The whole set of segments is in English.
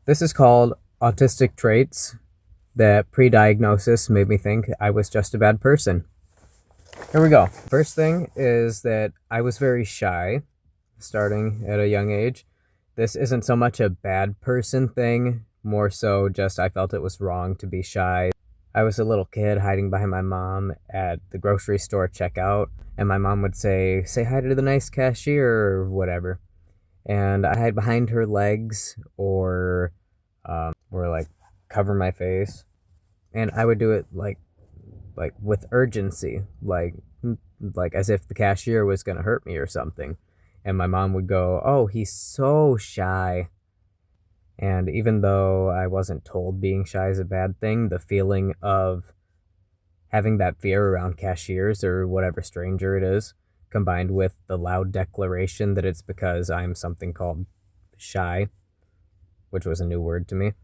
This is called autistic traits that pre-diagnosis made me think I was just a bad person. Here we go. First thing is that I was very shy starting at a young age. This isn't so much a bad person thing, more so just I felt it was wrong to be shy. I was a little kid hiding behind my mom at the grocery store checkout, and my mom would say hi to the nice cashier or whatever. And I hide behind her legs or like cover my face. And I would do it like with urgency, like as if the cashier was gonna hurt me or something. And my mom would go, "Oh, he's so shy." And even though I wasn't told being shy is a bad thing, the feeling of having that fear around cashiers or whatever stranger it is, combined with the loud declaration that it's because I'm something called shy, which was a new word to me,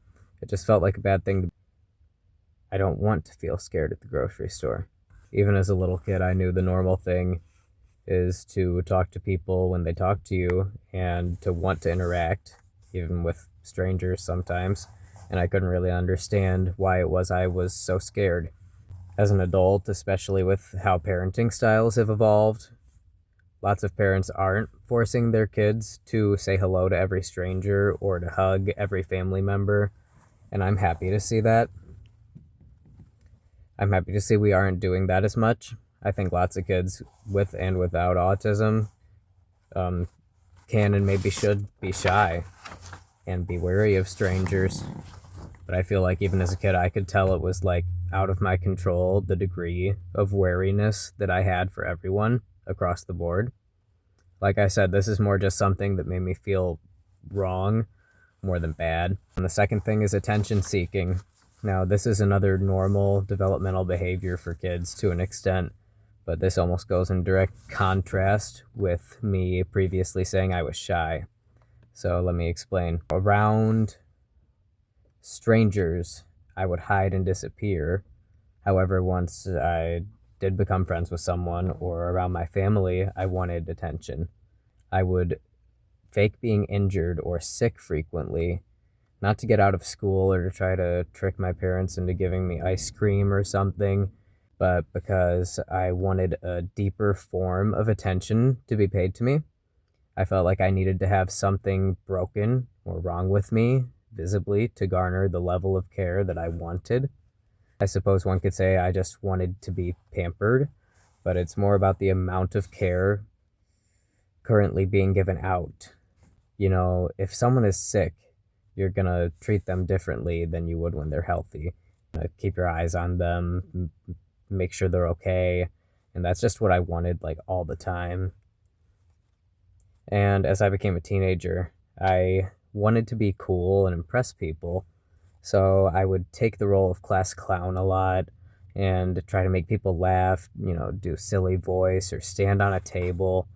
it just felt like a bad thing. I don't want to feel scared at the grocery store. Even as a little kid, I knew the normal thing is to talk to people when they talk to you and to want to interact, even with strangers sometimes. And I couldn't really understand why it was I was so scared. As an adult, especially with how parenting styles have evolved, lots of parents aren't forcing their kids to say hello to every stranger or to hug every family member. And I'm happy to see that. I'm happy to see we aren't doing that as much. I think lots of kids with and without autism can and maybe should be shy and be wary of strangers. But I feel like even as a kid, I could tell it was like out of my control, the degree of wariness that I had for everyone across the board. Like I said, this is more just something that made me feel wrong more than bad. And the second thing is attention seeking. Now, this is another normal developmental behavior for kids to an extent, but this almost goes in direct contrast with me previously saying I was shy. So let me explain. Around strangers, I would hide and disappear. However, once I did become friends with someone or around my family, I wanted attention. I would fake being injured or sick frequently, not to get out of school or to try to trick my parents into giving me ice cream or something, but because I wanted a deeper form of attention to be paid to me. I felt like I needed to have something broken or wrong with me visibly to garner the level of care that I wanted. I suppose one could say I just wanted to be pampered, but it's more about the amount of care currently being given out. You know, if someone is sick, you're gonna treat them differently than you would when they're healthy. Keep your eyes on them, make sure they're okay, and that's just what I wanted, like, all the time. And as I became a teenager, I wanted to be cool and impress people, so I would take the role of class clown a lot and try to make people laugh, do silly voice or stand on a table.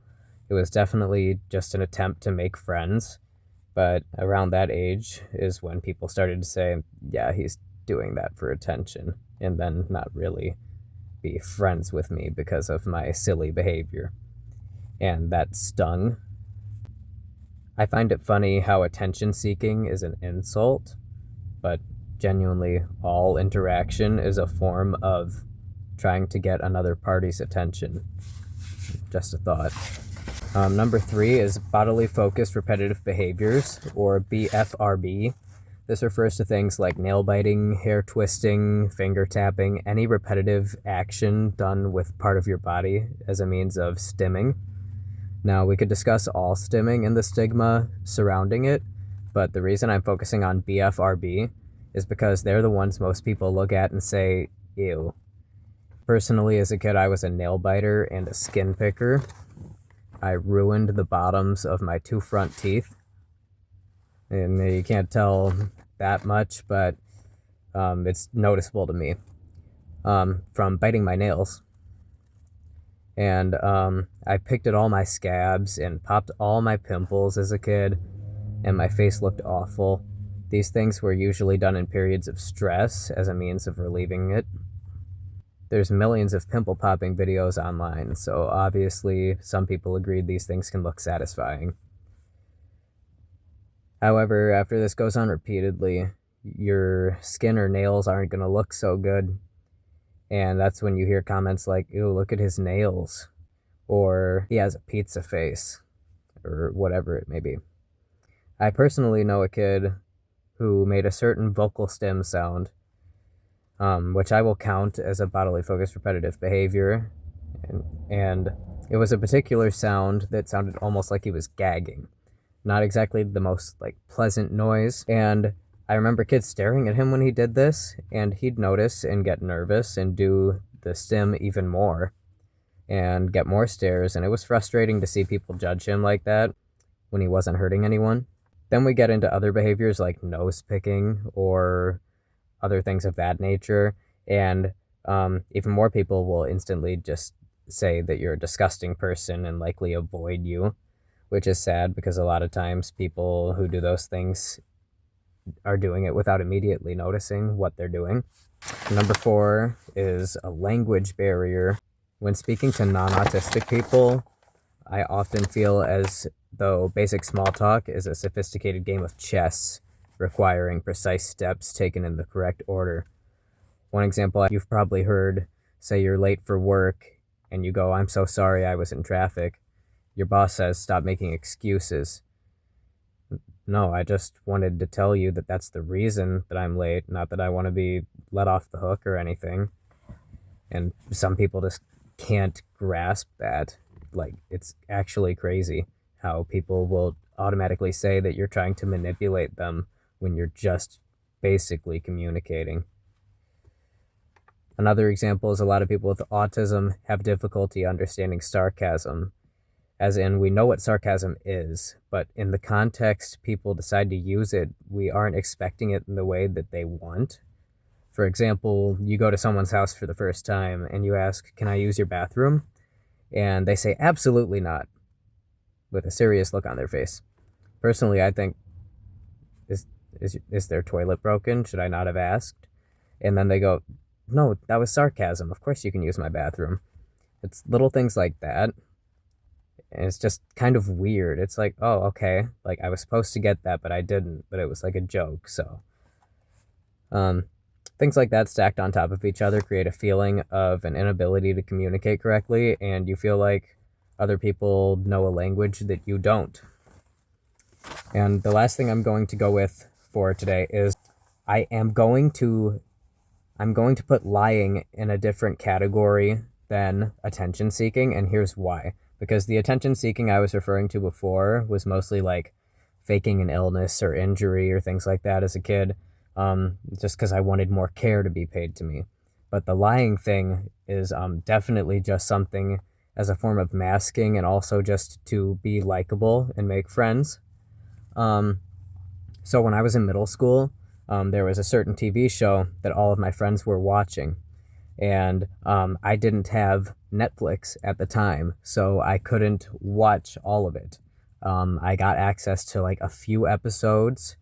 It was definitely just an attempt to make friends. But around that age is when people started to say, yeah, he's doing that for attention, and then not really be friends with me because of my silly behavior. And that stung. I find it funny how attention seeking is an insult, but genuinely all interaction is a form of trying to get another party's attention. Just a thought. Number 3 is bodily focused repetitive behaviors, or BFRB. This refers to things like nail biting, hair twisting, finger tapping, any repetitive action done with part of your body as a means of stimming. Now, we could discuss all stimming and the stigma surrounding it, but the reason I'm focusing on BFRB is because they're the ones most people look at and say, ew. Personally, as a kid, I was a nail biter and a skin picker. I ruined the bottoms of my 2 front teeth. And you can't tell that much, but it's noticeable to me from biting my nails. And I picked at all my scabs and popped all my pimples as a kid, and my face looked awful. These things were usually done in periods of stress as a means of relieving it. There's millions of pimple popping videos online, so obviously some people agreed these things can look satisfying. However, after this goes on repeatedly, your skin or nails aren't going to look so good. And that's when you hear comments like, ew, look at his nails, or he has a pizza face, or whatever it may be. I personally know a kid who made a certain vocal stem sound, which I will count as a bodily focused repetitive behavior. And it was a particular sound that sounded almost like he was gagging. Not exactly the most like pleasant noise. And I remember kids staring at him when he did this, and he'd notice and get nervous and do the stim even more and get more stares. And it was frustrating to see people judge him like that when he wasn't hurting anyone. Then we get into other behaviors like nose picking or other things of that nature. And even more people will instantly just say that you're a disgusting person and likely avoid you, which is sad because a lot of times people who do those things are doing it without immediately noticing what they're doing. Number 4 is a language barrier. When speaking to non-autistic people, I often feel as though basic small talk is a sophisticated game of chess, requiring precise steps taken in the correct order. One example you've probably heard, say you're late for work and you go, "I'm so sorry, I was in traffic." Your boss says, "Stop making excuses." No, I just wanted to tell you that that's the reason that I'm late, not that I want to be let off the hook or anything. And some people just can't grasp that. Like, it's actually crazy how people will automatically say that you're trying to manipulate them when you're just basically communicating. Another example is a lot of people with autism have difficulty understanding sarcasm, as in we know what sarcasm is, but in the context people decide to use it, we aren't expecting it in the way that they want. For example, you go to someone's house for the first time and you ask, "Can I use your bathroom?" And they say, "Absolutely not," with a serious look on their face. Personally, I think, is their toilet broken? Should I not have asked? And then they go, "No, that was sarcasm. Of course you can use my bathroom." It's little things like that. And it's just kind of weird. It's like, oh, okay. Like, I was supposed to get that, but I didn't. But it was like a joke, so. Things like that stacked on top of each other create a feeling of an inability to communicate correctly, and you feel like other people know a language that you don't. And the last thing I'm going to go with for today is I'm going to put lying in a different category than attention seeking, and here's why. Because the attention seeking I was referring to before was mostly like faking an illness or injury or things like that as a kid, just because I wanted more care to be paid to me. But the lying thing is definitely just something as a form of masking and also just to be likable and make friends. So when I was in middle school, there was a certain TV show that all of my friends were watching. And I didn't have Netflix at the time, so I couldn't watch all of it. I got access to like a few episodes.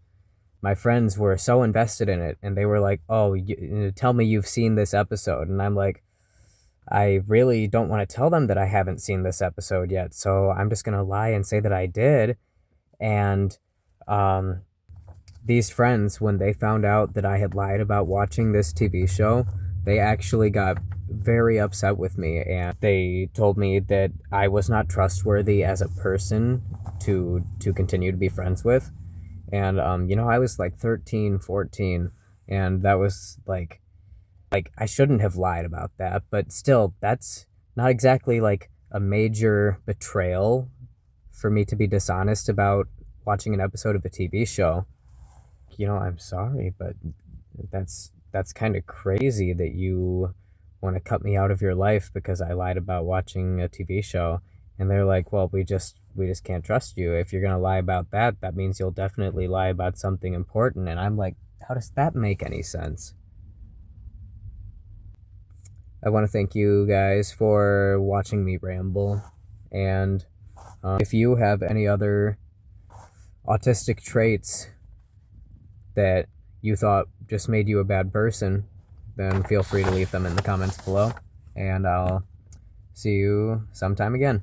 My friends were so invested in it, and they were like, "Oh, tell me you've seen this episode." And I'm like, I really don't want to tell them that I haven't seen this episode yet, so I'm just going to lie and say that I did. And these friends, when they found out that I had lied about watching this TV show, they actually got very upset with me, and they told me that I was not trustworthy as a person to continue to be friends with. And I was like 13, 14, and that was like I shouldn't have lied about that, but still, that's not exactly like a major betrayal for me to be dishonest about watching an episode of a TV show. I'm sorry, but that's kind of crazy that you want to cut me out of your life because I lied about watching a TV show. And they're like, "Well, we just can't trust you. If you're going to lie about that, that means you'll definitely lie about something important." And I'm like, how does that make any sense? I want to thank you guys for watching me ramble. And if you have any other autistic traits that you thought just made you a bad person, then feel free to leave them in the comments below. And I'll see you sometime again.